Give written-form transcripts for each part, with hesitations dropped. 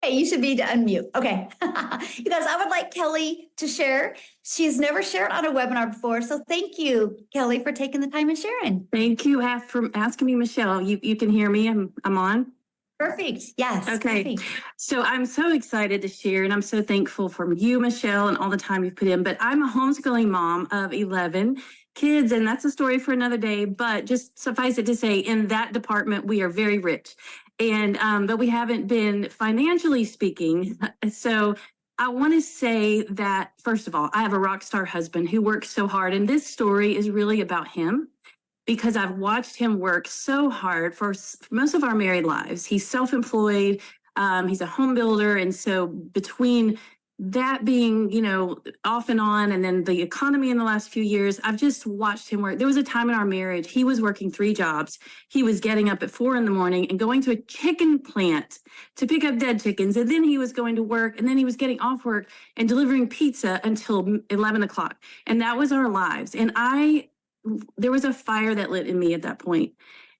Okay, you should be to unmute. Okay. You guys, I would like Kelly to share. She's never shared on a webinar before. So thank you, Kelly, for taking the time and sharing. Thank you for asking me, Michelle. You can hear me. I'm on. Perfect. Yes. Okay. Perfect. So I'm so excited to share, and I'm so thankful for you, Michelle, and all the time you've put in. But I'm a homeschooling mom of 11 kids, and that's a story for another day. But just suffice it to say, in that department, we are very rich. And but we haven't been financially speaking. So I want to say that, first of all, I have a rock star husband who works so hard, and this story is really about him, because I've watched him work so hard for most of our married lives. He's self-employed, he's a home builder. And so between that being, off and on, and then the economy in the last few years, I've just watched him work. There was a time in our marriage, he was working 3 jobs. He was getting up at 4 a.m. and going to a chicken plant to pick up dead chickens. And then he was going to work, and then he was getting off work and delivering pizza until 11 o'clock. And that was our lives. And there was a fire that lit in me at that point.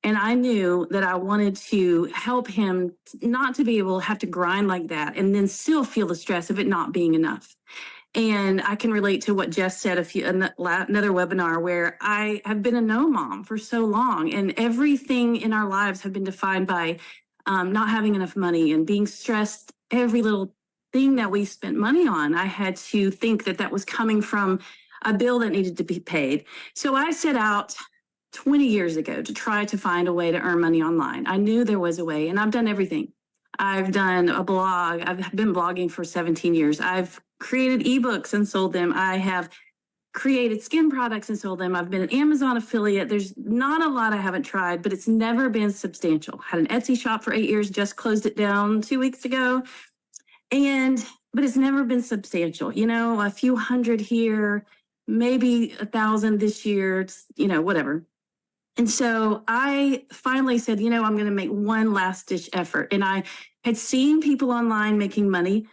And I knew that I wanted to help him not to be able to have to grind like that and then still feel the stress of it not being enough. And I can relate to what Jess said another webinar, where I have been a no mom for so long, and everything in our lives have been defined by not having enough money and being stressed. Every little thing that we spent money on, I had to think that that was coming from a bill that needed to be paid. So I set out 20 years ago to try to find a way to earn money online. I knew there was a way, and I've done everything. I've done a blog. I've been blogging for 17 years. I've created ebooks and sold them. I have created skin products and sold them. I've been an Amazon affiliate. There's not a lot I haven't tried, but it's never been substantial. Had an Etsy shop for 8 years, just closed it down 2 weeks ago. But it's never been substantial. A few hundred here, maybe 1,000 this year, whatever. And so I finally said, I'm going to make one last ditch effort. And I had seen people online making money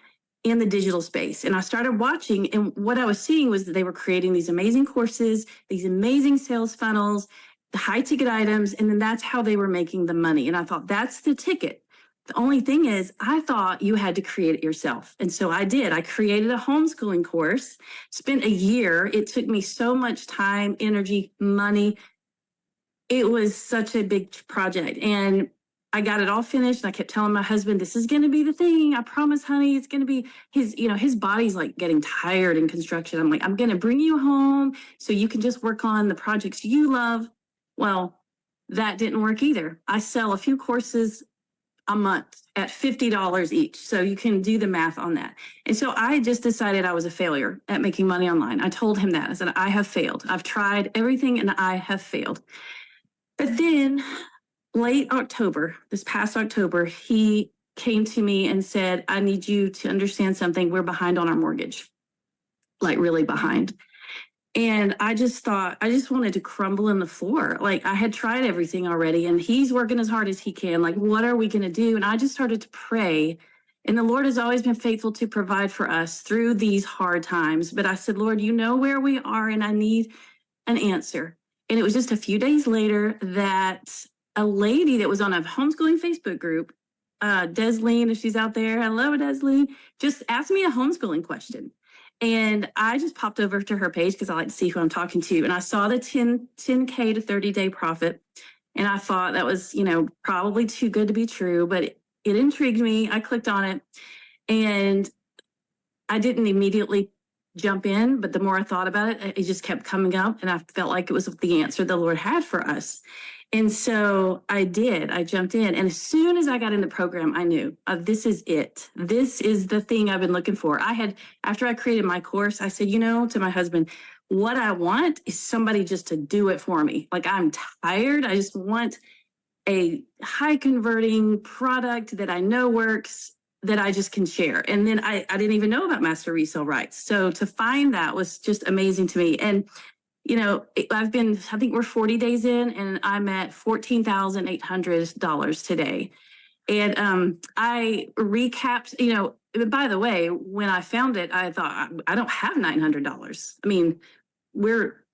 in the digital space. And I started watching, and what I was seeing was that they were creating these amazing courses, these amazing sales funnels, the high ticket items, and then that's how they were making the money. And I thought, that's the ticket. The only thing is, I thought you had to create it yourself. And so I did. I created a homeschooling course, spent a year. It took me so much time, energy, money. It was such a big project. And I got it all finished. I kept telling my husband, this is going to be the thing. I promise, honey, it's going to be his body's like getting tired in construction. I'm like, I'm going to bring you home so you can just work on the projects you love. Well, that didn't work either. I sell a few courses a month at $50 each. So you can do the math on that. And so I just decided I was a failure at making money online. I told him that. I said, I have failed. I've tried everything and I have failed. But then late October, this past October, he came to me and said, I need you to understand something. We're behind on our mortgage, like really behind. And I just thought, I just wanted to crumble in the floor. Like, I had tried everything already, and he's working as hard as he can. Like, what are we going to do? And I just started to pray. And the Lord has always been faithful to provide for us through these hard times. But I said, Lord, you know where we are, and I need an answer. And it was just a few days later that a lady that was on a homeschooling Facebook group, Desleen, if she's out there, hello, Desleen, just asked me a homeschooling question. And I just popped over to her page because I like to see who I'm talking to. And I saw the 10K to 30-day profit. And I thought that was, probably too good to be true, but it intrigued me. I clicked on it, and I didn't immediately jump in, but the more I thought about it, it just kept coming up, and I felt like it was the answer the Lord had for us. And so I did. I jumped in. And as soon as I got in the program, I knew this is it. This is the thing I've been looking for. After I created my course, I said, to my husband, what I want is somebody just to do it for me. Like, I'm tired. I just want a high converting product that I know works, that I just can share. And then I didn't even know about master resale rights. So to find that was just amazing to me. And I think we're 40 days in, and I'm at $14,800 today. And I recapped, by the way, when I found it, I thought, I don't have $900. I mean, we're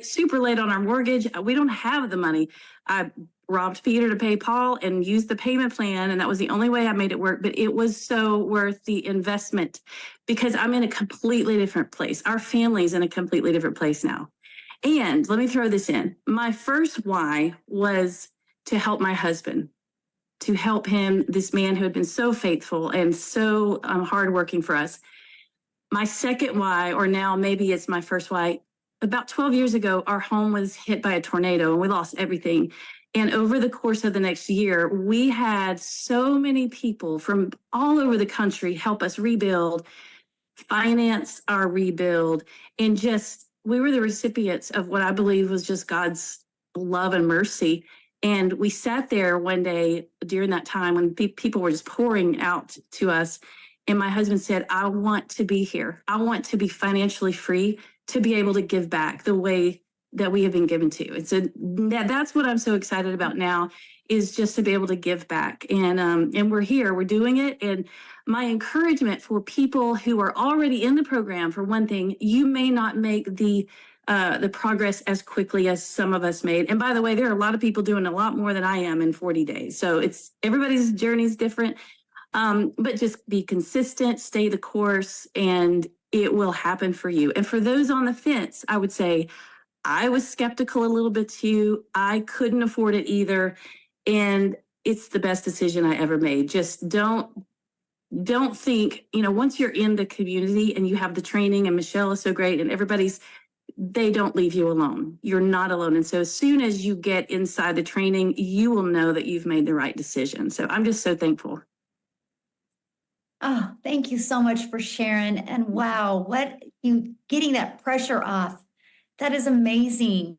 super late on our mortgage. We don't have the money. I robbed Peter to pay Paul and used the payment plan. And that was the only way I made it work. But it was so worth the investment because I'm in a completely different place. Our family's in a completely different place now. And let me throw this in. My first why was to help my husband, to help him, this man who had been so faithful and so hardworking for us. My second why, or now maybe it's my first why, about 12 years ago, our home was hit by a tornado and we lost everything. And over the course of the next year, we had so many people from all over the country help us rebuild, finance our rebuild, and just we were the recipients of what I believe was just God's love and mercy. And we sat there one day during that time when people were just pouring out to us. And my husband said, I want to be here. I want to be financially free to be able to give back the way that we have been given to. And so that's what I'm so excited about now, is just to be able to give back. And we're here, we're doing it. And my encouragement for people who are already in the program, for one thing, you may not make the progress as quickly as some of us made. And by the way, there are a lot of people doing a lot more than I am in 40 days. So it's everybody's journey is different. But just be consistent, stay the course, and it will happen for you. And for those on the fence, I would say I was skeptical a little bit too. I couldn't afford it either. And it's the best decision I ever made. Just don't think, once you're in the community and you have the training, and Michelle is so great, and they don't leave you alone. You're not alone. And so as soon as you get inside the training, you will know that you've made the right decision. So I'm just so thankful. Oh, thank you so much for sharing. And wow, what you getting that pressure off. That is amazing.